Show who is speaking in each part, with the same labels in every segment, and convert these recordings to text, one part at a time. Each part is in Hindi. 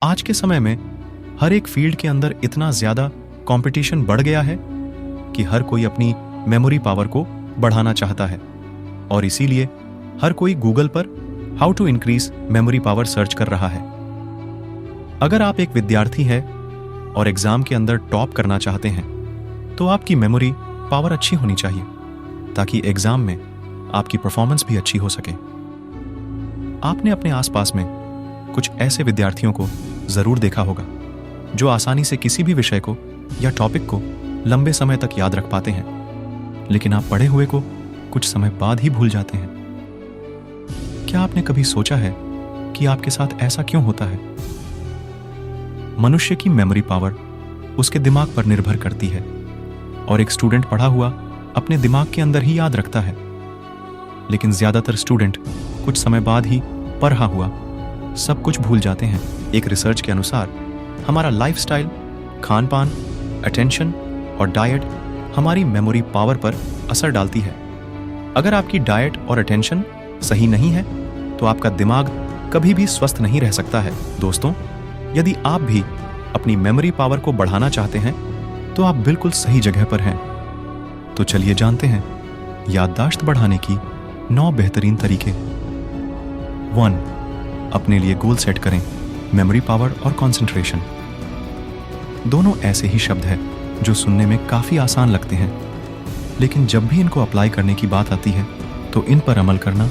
Speaker 1: आज के समय में हर एक फील्ड के अंदर इतना ज़्यादा कंपटीशन बढ़ गया है कि हर कोई अपनी मेमोरी पावर को बढ़ाना चाहता है और इसीलिए हर कोई गूगल पर how to increase memory power search कर रहा है। अगर आप एक विद्यार्थी हैं और एग्जाम के अंदर टॉप करना चाहते हैं तो आपकी मेमोरी पावर अच्छी होनी चाहिए ताकि एग्जाम में आपकी परफॉर्मेंस भी अच्छी हो सके। आपने अपने आसपास में कुछ ऐसे विद्यार्थियों को जरूर देखा होगा जो आसानी से किसी भी विषय को या टॉपिक को लंबे समय तक याद रख पाते हैं, लेकिन आप पढ़े हुए को कुछ समय बाद ही भूल जाते हैं। क्या आपने कभी सोचा है कि आपके साथ ऐसा क्यों होता है? मनुष्य की मेमोरी पावर उसके दिमाग पर निर्भर करती है और एक स्टूडेंट पढ़ा हुआ अपने दिमाग के अंदर ही याद रखता है, लेकिन ज्यादातर स्टूडेंट कुछ समय बाद ही पढ़ा हुआ सब कुछ भूल जाते हैं। एक रिसर्च के अनुसार हमारा लाइफस्टाइल, खान पान, अटेंशन और डाइट हमारी मेमोरी पावर पर असर डालती है। अगर आपकी डाइट और अटेंशन सही नहीं है तो आपका दिमाग कभी भी स्वस्थ नहीं रह सकता है। दोस्तों, यदि आप भी अपनी मेमोरी पावर को बढ़ाना चाहते हैं तो आप बिल्कुल सही जगह पर हैं। तो चलिए जानते हैं याददाश्त बढ़ाने की 9 बेहतरीन तरीके। 1. अपने लिए गोल सेट करें। मेमोरी पावर और कंसंट्रेशन दोनों ऐसे ही शब्द हैं जो सुनने में काफी आसान लगते हैं, लेकिन जब भी इनको अप्लाई करने की बात आती है तो इन पर अमल करना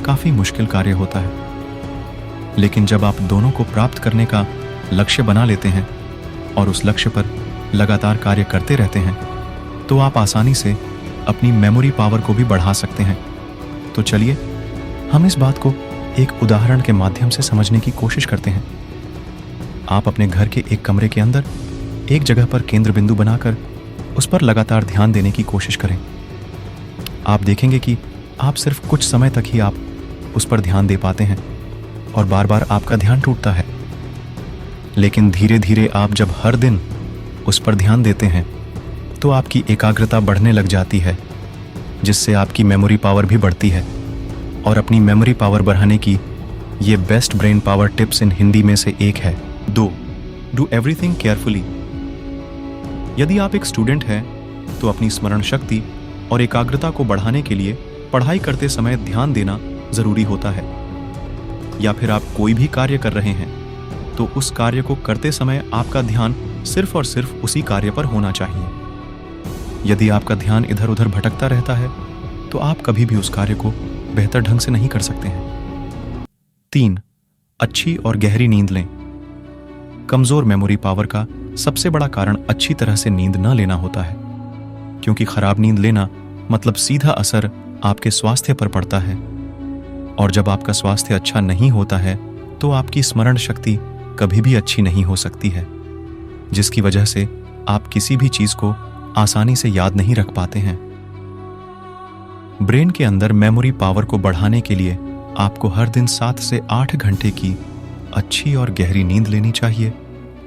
Speaker 1: काफी मुश्किल कार्य होता है। लेकिन जब आप दोनों को प्राप्त करने का लक्ष्य बना लेते हैं और उस लक्ष्य पर लगातार कार्य करते रहते हैं तो आप आसानी से अपनी मेमोरी पावर को भी बढ़ा सकते हैं। तो चलिए हम इस बात को एक उदाहरण के माध्यम से समझने की कोशिश करते हैं। आप अपने घर के एक कमरे के अंदर एक जगह पर केंद्र बिंदु बनाकर उस पर लगातार ध्यान देने की कोशिश करें। आप देखेंगे कि आप सिर्फ कुछ समय तक ही आप उस पर ध्यान दे पाते हैं और बार बार आपका ध्यान टूटता है। लेकिन धीरे धीरे आप जब हर दिन उस पर ध्यान देते हैं तो आपकी एकाग्रता बढ़ने लग जाती है, जिससे आपकी मेमोरी पावर भी बढ़ती है। और अपनी मेमोरी पावर बढ़ाने की ये बेस्ट ब्रेन पावर टिप्स इन हिंदी में से एक है। 2. Do everything carefully. यदि आप एक स्टूडेंट हैं तो अपनी स्मरण शक्ति और एकाग्रता को बढ़ाने के लिए पढ़ाई करते समय ध्यान देना जरूरी होता है। या फिर आप कोई भी कार्य कर रहे हैं तो उस कार्य को करते समय आपका ध्यान सिर्फ और सिर्फ उसी कार्य पर होना चाहिए। यदि आपका ध्यान इधर उधर भटकता रहता है तो आप कभी भी उस कार्य को बेहतर ढंग से नहीं कर सकते हैं। 3. अच्छी और गहरी नींद लें। कमजोर मेमोरी पावर का सबसे बड़ा कारण अच्छी तरह से नींद न लेना होता है, क्योंकि खराब नींद लेना मतलब सीधा असर आपके स्वास्थ्य पर पड़ता है। और जब आपका स्वास्थ्य अच्छा नहीं होता है तो आपकी स्मरण शक्ति कभी भी अच्छी नहीं हो सकती है, जिसकी वजह से आप किसी भी चीज को आसानी से याद नहीं रख पाते हैं। ब्रेन के अंदर मेमोरी पावर को बढ़ाने के लिए आपको हर दिन 7 से 8 घंटे की अच्छी और गहरी नींद लेनी चाहिए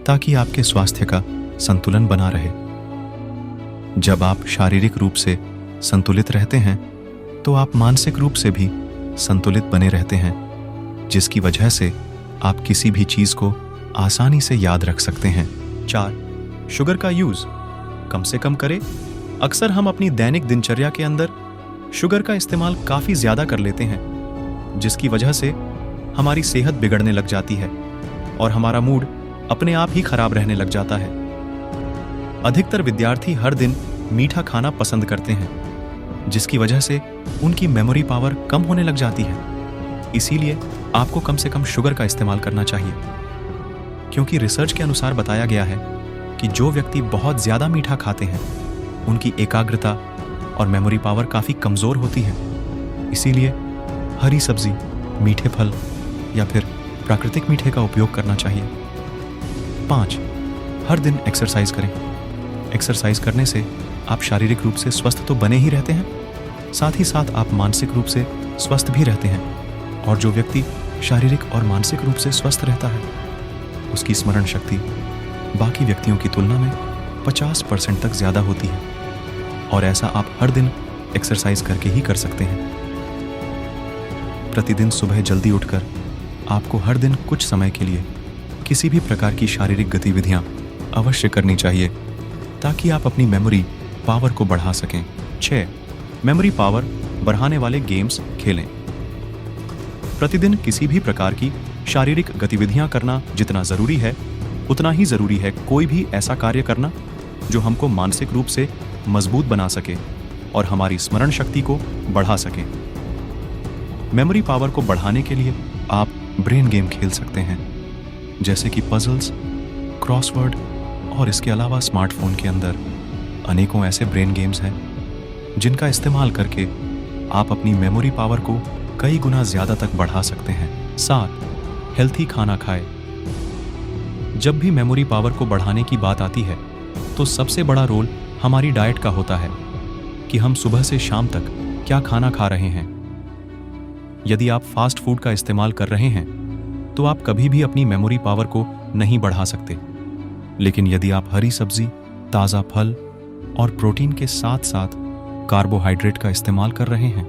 Speaker 1: ताकि आपके स्वास्थ्य का संतुलन बना रहे। जब आप शारीरिक रूप से संतुलित रहते हैं तो आप मानसिक रूप से भी संतुलित बने रहते हैं, जिसकी वजह से आप किसी भी चीज को आसानी से याद रख सकते हैं। 4. शुगर का यूज कम से कम करें। अक्सर हम अपनी दैनिक दिनचर्या के अंदर शुगर का इस्तेमाल काफी ज्यादा कर लेते हैं, जिसकी वजह से हमारी सेहत बिगड़ने लग जाती है और हमारा मूड अपने आप ही खराब रहने लग जाता है। अधिकतर विद्यार्थी हर दिन मीठा खाना पसंद करते हैं, जिसकी वजह से उनकी मेमोरी पावर कम होने लग जाती है। इसीलिए आपको कम से कम शुगर का इस्तेमाल करना चाहिए, क्योंकि रिसर्च के अनुसार बताया गया है कि जो व्यक्ति बहुत ज्यादा मीठा खाते हैं उनकी एकाग्रता और मेमोरी पावर काफी कमजोर होती है। इसीलिए हरी सब्जी, मीठे फल या फिर प्राकृतिक मीठे का उपयोग करना चाहिए। 5. हर दिन एक्सरसाइज करें। एक्सरसाइज करने से आप शारीरिक रूप से स्वस्थ तो बने ही रहते हैं, साथ ही साथ आप मानसिक रूप से स्वस्थ भी रहते हैं। और जो व्यक्ति शारीरिक और मानसिक रूप से स्वस्थ रहता है उसकी स्मरण शक्ति बाकी व्यक्तियों की तुलना में 50% तक ज्यादा होती है। और ऐसा आप हर दिन एक्सरसाइज करके ही कर सकते हैं। प्रतिदिन सुबह जल्दी उठकर आपको हर दिन कुछ समय के लिए किसी भी प्रकार की शारीरिक गतिविधियां अवश्य करनी चाहिए ताकि आप अपनी मेमोरी पावर को बढ़ा सकें। 6. मेमोरी पावर बढ़ाने वाले गेम्स खेलें। प्रतिदिन किसी भी प्रकार की शारीरिक गतिविधियां करना जितना जरूरी है, उतना ही जरूरी है कोई भी ऐसा कार्य करना जो हमको मानसिक रूप से मजबूत बना सके और हमारी स्मरण शक्ति को बढ़ा सके। मेमोरी पावर को बढ़ाने के लिए आप ब्रेन गेम खेल सकते हैं, जैसे कि पजल्स, क्रॉसवर्ड, और इसके अलावा स्मार्टफोन के अंदर अनेकों ऐसे ब्रेन गेम्स हैं जिनका इस्तेमाल करके आप अपनी मेमोरी पावर को कई गुना ज्यादा तक बढ़ा सकते हैं। 7. हेल्थी खाना खाएं। जब भी मेमोरी पावर को बढ़ाने की बात आती है तो सबसे बड़ा रोल हमारी डाइट का होता है कि हम सुबह से शाम तक क्या खाना खा रहे हैं। यदि आप फास्ट फूड का इस्तेमाल कर रहे हैं तो आप कभी भी अपनी मेमोरी पावर को नहीं बढ़ा सकते, लेकिन यदि आप हरी सब्जी, ताज़ा फल और प्रोटीन के साथ साथ कार्बोहाइड्रेट का इस्तेमाल कर रहे हैं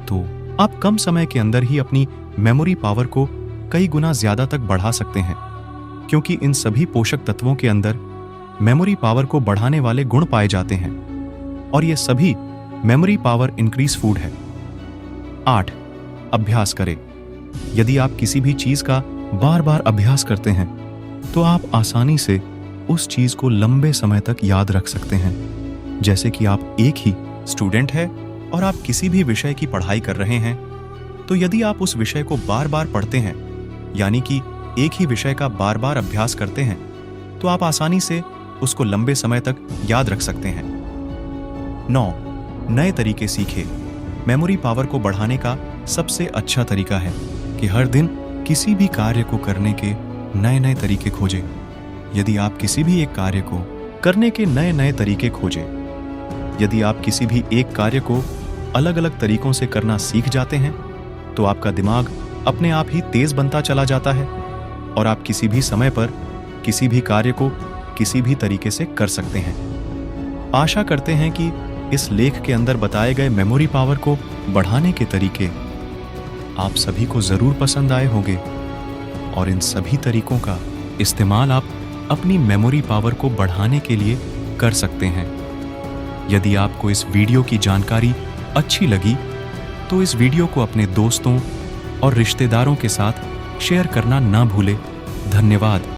Speaker 1: तो आप कम समय के अंदर ही अपनी मेमोरी पावर को कई गुना ज्यादा तक बढ़ा सकते हैं, क्योंकि इन सभी पोषक तत्वों के अंदर मेमोरी पावर को बढ़ाने वाले गुण पाए जाते हैं और ये सभी मेमोरी पावर इंक्रीज फूड है। 8. अभ्यास करें। यदि आप किसी भी चीज का बार बार अभ्यास करते हैं तो आप आसानी से उस चीज को लंबे समय तक याद रख सकते हैं। जैसे कि आप एक ही स्टूडेंट है और आप किसी भी विषय की पढ़ाई कर रहे हैं तो यदि आप उस विषय को बार बार पढ़ते हैं, यानी कि एक ही विषय का बार बार अभ्यास करते हैं, तो आप आसानी से उसको लंबे समय तक याद रख सकते हैं। 9. नए तरीके सीखें। मेमोरी पावर को बढ़ाने का सबसे अच्छा तरीका है कि हर दिन किसी भी कार्य को करने के नए नए तरीके खोजें। यदि आप किसी भी एक कार्य को करने के नए नए तरीके खोजें, यदि आप किसी भी एक कार्य को अलग अलग तरीकों से करना सीख जाते हैं तो आपका दिमाग अपने आप ही तेज बनता चला जाता है और आप किसी भी समय पर किसी भी कार्य को किसी भी तरीके से कर सकते हैं। आशा करते हैं कि इस लेख के अंदर बताए गए मेमोरी पावर को बढ़ाने के तरीके आप सभी को जरूर पसंद आए होंगे और इन सभी तरीकों का इस्तेमाल आप अपनी मेमोरी पावर को बढ़ाने के लिए कर सकते हैं। यदि आपको इस वीडियो की जानकारी अच्छी लगी तो इस वीडियो को अपने दोस्तों और रिश्तेदारों के साथ शेयर करना ना भूलें। धन्यवाद।